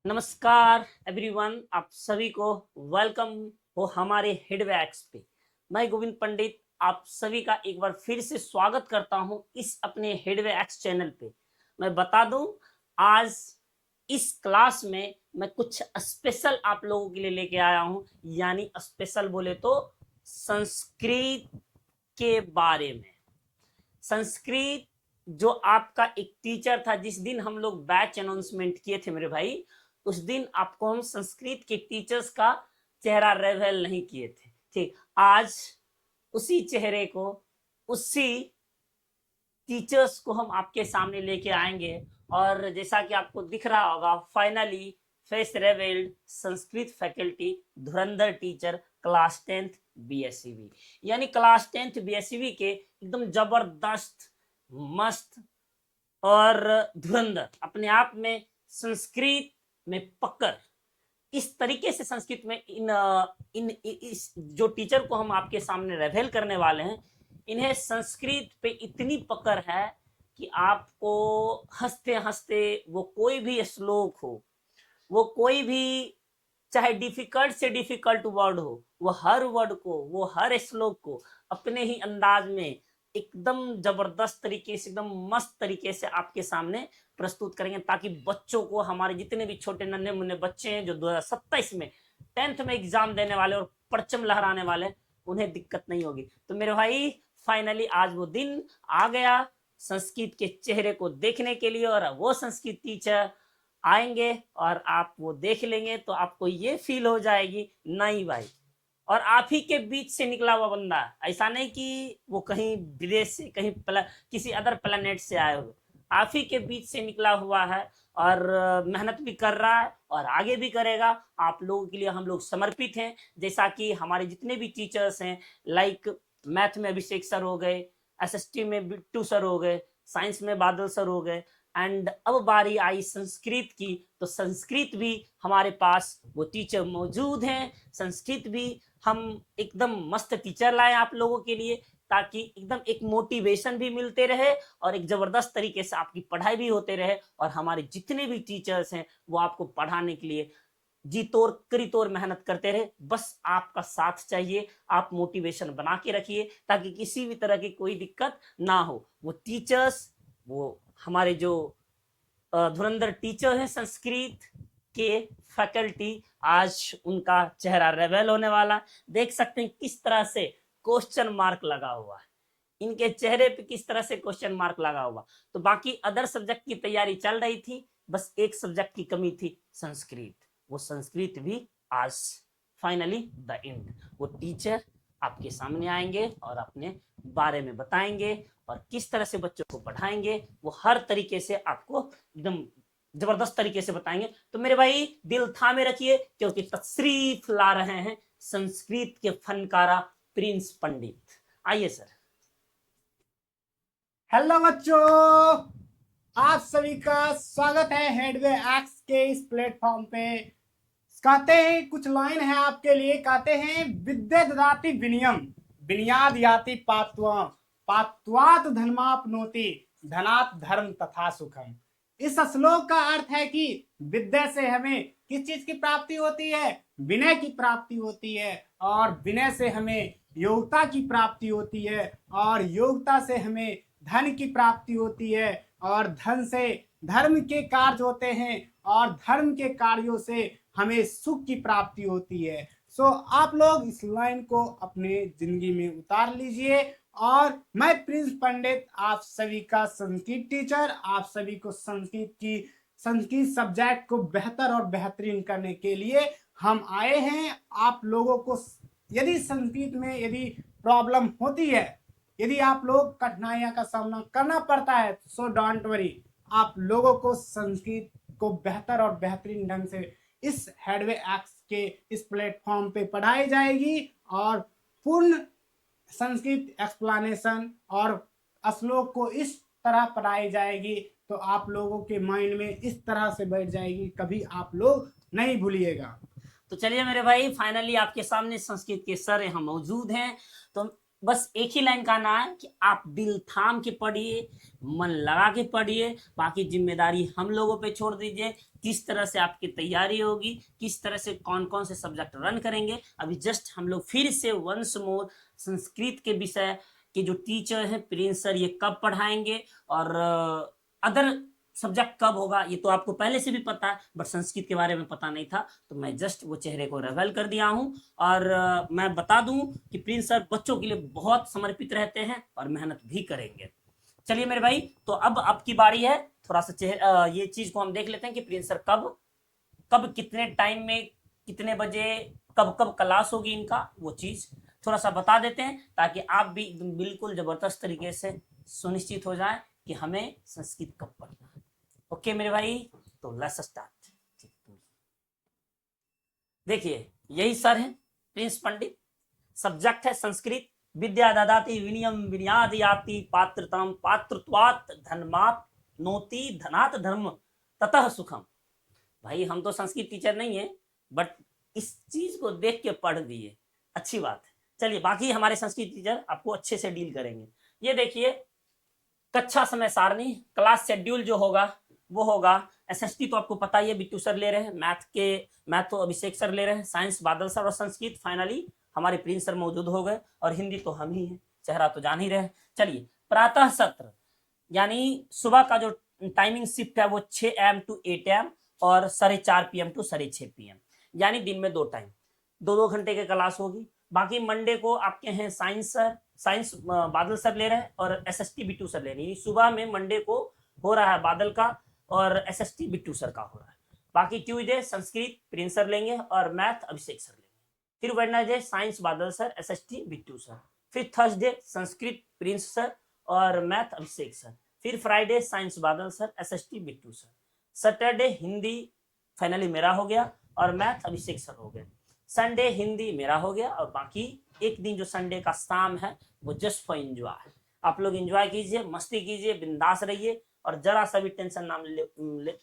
नमस्कार एवरीवन, आप सभी को वेलकम हो हमारे हेडवैक्स पे। मैं गोविंद पंडित आप सभी का एक बार फिर से स्वागत करता हूं इस अपने हेडवैक्स चैनल पे। मैं बता दूं, आज इस क्लास में मैं कुछ स्पेशल आप लोगों के लिए लेके आया हूं। यानी स्पेशल बोले तो संस्कृत के बारे में। संस्कृत जो आपका एक टीचर था, जिस दिन हम लोग बैच अनाउंसमेंट किए थे मेरे भाई, उस दिन आपको हम संस्कृत के टीचर्स का चेहरा रिवील नहीं किए थे। ठीक, आज उसी चेहरे को, उसी टीचर्स को हम आपके सामने लेके आएंगे। और जैसा कि आपको दिख रहा होगा, finally face revealed Sanskrit faculty धुरंधर टीचर क्लास 10th BSCB। यानी क्लास 10th BSCB के एकदम जबरदस्त, मस्त और धुरंधर, अपने आप में संस्कृत में पकड़, इस तरीके से संस्कृत में इस जो टीचर को हम आपके सामने रिवील करने वाले हैं, इन्हें संस्कृत पे इतनी पकड़ है कि आपको हंसते हंसते वो कोई भी श्लोक हो, वो कोई भी चाहे डिफिकल्ट से डिफिकल्ट वर्ड हो, वो हर वर्ड को, वो हर श्लोक को अपने ही अंदाज में एकदम जबरदस्त तरीके से, एकदम मस्त तरीके से आपके सामने प्रस्तुत करेंगे, ताकि बच्चों को, हमारे जितने भी छोटे नन्हे मुन्ने बच्चे हैं जो 2027 में 10th में एग्जाम देने वाले और परचम लहराने वाले, उन्हें दिक्कत नहीं होगी। तो मेरे भाई, फाइनली आज वो दिन आ गया संस्कृत के चेहरे को देखने के लिए, और वो संस्कृत टीचर आएंगे और आप वो देख लेंगे तो आपको ये फील हो जाएगी, नहीं भाई, और आप ही के बीच से निकला हुआ बंदा, ऐसा नहीं कि वो कहीं विदेश से, कहीं किसी अदर प्लेनेट से आए हुए, आप ही के बीच से निकला हुआ है। और मेहनत भी कर रहा है और आगे भी करेगा। आप लोगों के लिए हम लोग समर्पित हैं। जैसा कि हमारे जितने भी टीचर्स हैं, लाइक मैथ में अभिषेक सर हो गए, SST में बिट्टू सर हो गए, साइंस में बादल सर हो गए, एंड अब बारी आई संस्कृत की, तो संस्कृत भी हमारे पास वो टीचर मौजूद हैं। संस्कृत भी हम एकदम मस्त टीचर लाए आप लोगों के लिए, ताकि एकदम एक मोटिवेशन भी मिलते रहे और एक जबरदस्त तरीके से आपकी पढ़ाई भी होते रहे, और हमारे जितने भी टीचर्स हैं वो आपको पढ़ाने के लिए जी तोड़ करी तोड़ मेहनत करते रहे। बस आपका साथ चाहिए, आप मोटिवेशन बना के रखिए, ताकि किसी भी तरह की कोई दिक्कत ना हो। वो टीचर्स, वो हमारे जो धुरंधर टीचर हैं संस्कृत के फैकल्टी, आज उनका चेहरा रिवील होने वाला। देख सकते हैं किस तरह से क्वेश्चन मार्क लगा हुआ है, इनके चेहरे पे किस तरह से क्वेश्चन मार्क लगा हुआ। तो बाकी अदर सब्जेक्ट की तैयारी चल रही थी, बस एक सब्जेक्ट की कमी थी, संस्कृत। वो संस्कृत भी आज फाइनली द एंड, वो टीचर आपके सामने आएंगे और अपने बारे में बताएंगे और किस तरह से बच्चों को पढ़ाएंगे, वो हर तरीके से आपको एकदम जबरदस्त तरीके से बताएंगे। तो मेरे भाई, दिल थामे रखिए, क्योंकि तशरीफ ला रहे हैं संस्कृत के फनकारा प्रिंस पंडित। आइए सर। हेलो बच्चों, आप सभी का स्वागत है हेडवे एक्स के इस प्लेटफॉर्म पे। कहते हैं कुछ लाइन है आपके लिए, कहते हैं विद्या ददाति विनयम विनयाद याति पात्वा पात्वात धर्मापनोति धनात् धर्म तथा सुखम। इस श्लोक का अर्थ है कि विद्या से हमें किस चीज की प्राप्ति होती है? विनय की प्राप्ति होती है, और विनय से हमें योग्यता की प्राप्ति होती है, और योग्यता से हमें धन की प्राप्ति होती है, और धन से धर्म के कार्य होते हैं, और धर्म के कार्यों से हमें सुख की प्राप्ति होती है। सो आप लोग इस लाइन को अपने जिंदगी में उतार लीजिए। और मैं प्रिंस पंडित, आप सभी का संस्कृत टीचर, आप सभी को संस्कृत सब्जेक्ट को बेहतर और बेहतरीन करने के लिए हम आए हैं। आप लोगों को यदि संस्कृत में यदि प्रॉब्लम होती है, यदि आप लोग कठिनाइयों का सामना करना पड़ता है, सो डोंट वरी, आप लोगों को संस्कृत को बेहतर और बेहतरीन ढंग से इस हेडवे एक्स के इस प्लेटफॉर्म पे पढ़ाई जाएगी, और पूर्ण संस्कृत एक्सप्लेनेशन और श्लोक को इस तरह पढ़ाई जाएगी, तो आप लोगों के माइंड में इस तरह से बैठ जाएगी, कभी आप लोग नहीं भूलिएगा। तो चलिए मेरे भाई, फाइनली आपके सामने संस्कृत के सर यहाँ मौजूद हैं। तो बस एक ही लाइन का ना है कि आप दिल थाम के पढ़िए, मन लगा के पढ़िए, बाकी जिम्मेदारी हम लोगों पे छोड़ दीजिए। किस तरह से आपकी तैयारी होगी, किस तरह से कौन कौन से सब्जेक्ट रन करेंगे, अभी जस्ट हम लोग फिर से वंस मोर संस्कृत के विषय के जो टीचर हैं प्रिंस सर ये कब पढ़ाएंगे और अदर सब्जेक्ट कब होगा ये तो आपको पहले से भी पता है, बट संस्कृत के बारे में पता नहीं था, तो मैं जस्ट वो चेहरे को रिवील कर दिया हूं। और मैं बता दूं कि प्रिंस सर बच्चों के लिए बहुत समर्पित रहते हैं और मेहनत भी करेंगे। चलिए मेरे भाई, तो अब आपकी बारी है। थोड़ा सा ये चीज को हम देख लेते हैं कि प्रिंस सर कब कब कितने टाइम में कितने बजे कब कब क्लास होगी इनका, वो चीज थोड़ा सा बता देते हैं ताकि आप भी एकदम बिल्कुल जबरदस्त तरीके से सुनिश्चित हो जाए कि हमें संस्कृत कब पढ़ना है। ओके मेरे भाई, तो लेट्स स्टार्ट। देखिए यही सर है प्रिंस पंडित, सब्जेक्ट है संस्कृत, विद्या ददाति विनियम विनयादयाति पात्रताम पात्रत्वात् धर्मात् नोति धनात् धर्म ततः सुखम। भाई हम तो संस्कृत टीचर नहीं है, बट इस चीज को देख के पढ़ दिए, अच्छी बात है। चलिए बाकी हमारे संस्कृत टीचर आपको अच्छे से डील करेंगे। ये देखिए कक्षा समय सारणी, क्लास शेड्यूल जो होगा वो होगा। एसएसटी तो आपको पता ही है, बिट्टू सर ले रहे हैं, मैथ तो अभिषेक सर ले रहे हैं, साइंस बादल सर और संस्कृत फाइनली हमारे प्रिंस सर मौजूद हो गए, और हिंदी तो हम ही हैं, चेहरा तो जान ही रहे। चलिए प्रातः सत्र यानी सुबह का जो टाइमिंग शिफ्ट है वो 6 AM to 8 AM और 4:30 PM to 6:30 PM, यानी दिन में 2 टाइम 2-2 घंटे की क्लास होगी। बाकी मंडे को आपके हैं साइंस बादल सर ले रहे हैं और एसएसटी बिट्टू सर ले रहे हैं। सुबह में मंडे को हो रहा है बादल का और एसएसटी बिट्टू सर का हो रहा है। बाकी ट्यूसडे संस्कृत प्रिंस सर लेंगे और मैथ अभिषेक सर लेंगे। फिर वेडनेसडे साइंस बादल सर एसएसटी बिट्टू सर। फिर थर्सडे संस्कृत प्रिंस सर और मैथ अभिषेक सर। फिर फ्राइडे साइंस बादल sir SST Bittu sir. Saturday Hindi finally मेरा हो गया और मैथ अभिषेक सर हो गए। संडे हिंदी मेरा हो गया और बाकी एक दिन जो संडे का शाम है वो जस्ट फॉर एंजॉय है। आप लोग एंजॉय कीजिए, मस्ती कीजिए, बिंदास रहिए और जरा सा भी टेंशन ना ले,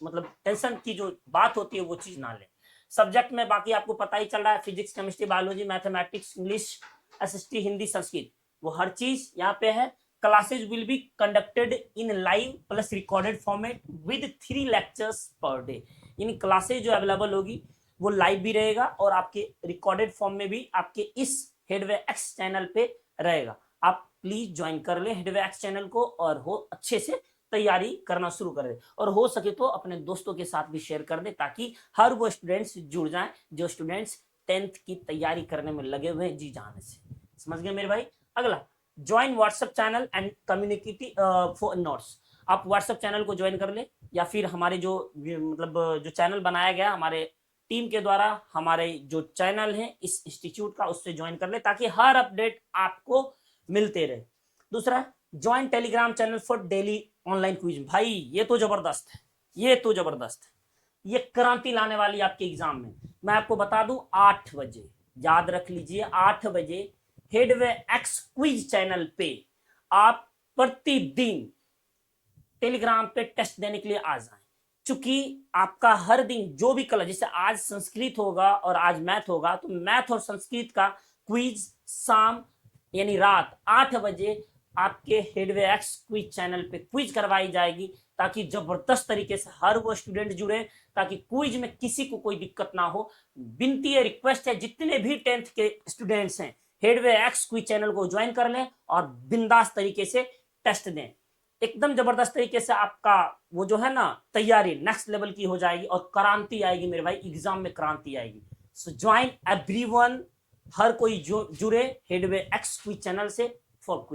मतलब टेंशन की जो बात होती है वो चीज ना ले। सब्जेक्ट में बाकी आपको पता ही चल रहा है, physics chemistry biology mathematics English SST Hindi Sanskrit, वो हर चीज यहाँ पे है। Classes will be conducted in live plus recorded format with 3 lectures per day, यानी क्लासेज जो अवेलेबल होगी वो लाइव भी रहेगा और आपके रिकॉर्डेड फॉर्म में भी आपके इस हेडवे एक्स चैनल पे रहेगा। आप प्लीज ज्वाइन कर ले हेडवे एक्स चैनल को और हो अच्छे से तैयारी करना शुरू कर दे, और हो सके तो अपने दोस्तों के साथ भी शेयर कर दे ताकि हर वो स्टूडेंट्स जुड़ जाएं जो स्टूडेंट्स 10th की तैयारी करने में लगे हुए हैं जी जान से। समझ गए मेरे भाई। अगला, join WhatsApp channel and community for notes. आप व्हाट्सएप चैनल को ज्वाइन कर ले या फिर हमारे जो मतलब जो चैनल बनाया गया हमारे टीम के द्वारा, हमारे जो चैनल है इस इंस्टीट्यूट का, उससे ज्वाइन कर ले ताकि हर अपडेट आपको मिलते रहे। दूसरा, join Telegram channel for daily online quiz. भाई ये तो जबरदस्त है, ये तो जबरदस्त है, ये क्रांति लाने वाली आपके एग्जाम में। मैं आपको बता दूं 8 बजे, याद रख लीजिए 8 बजे हेडवे एक्स क्विज चैनल पे आप प्रतिदिन टेलीग्राम पे टेस्ट देने के लिए आ जाएं। चूंकि आपका हर दिन जो भी कल, जैसे आज संस्कृत होगा और आज मैथ होगा, तो मैथ और संस्कृत का क्विज शाम यानी रात 8 बजे आपके हेडवे एक्स क्विज चैनल पे क्विज करवाई जाएगी ताकि जबरदस्त तरीके से हर वो स्टूडेंट जुड़े, ताकि क्विज में किसी को कोई दिक्कत ना हो। विनती है, रिक्वेस्ट है, जितने भी 10th के स्टूडेंट्स हैं हेडवे एक्स क्विज चैनल को ज्वाइन कर लें और बिंदास तरीके से टेस्ट दें। एकदम जबरदस्त तरीके से आपका वो जो है ना तैयारी नेक्स्ट लेवल की हो जाएगी और क्रांति आएगी मेरे भाई, एग्जाम में क्रांति आएगी। सो ज्वाइन एवरीवन, हर कोई जो जुड़े हेडवे एक्स क्विज चैनल से फॉर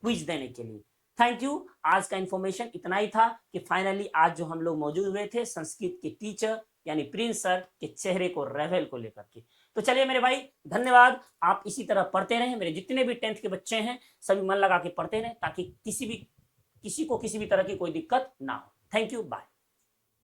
क्विज देने के लिए। Thank you. आज का इंफॉर्मेशन इतना ही था कि फाइनली आज जो हम लोग मौजूद हुए थे संस्कृत के टीचर यानी प्रिंस सर के चेहरे को रेवेल को लेकर के। तो चलिए मेरे भाई, धन्यवाद। आप इसी तरह पढ़ते रहें, मेरे जितने भी 10th के बच्चे हैं सभी मन लगा के पढ़ते रहें ताकि किसी को किसी भी तरह की कोई दिक्कत ना हो। Thank you, bye.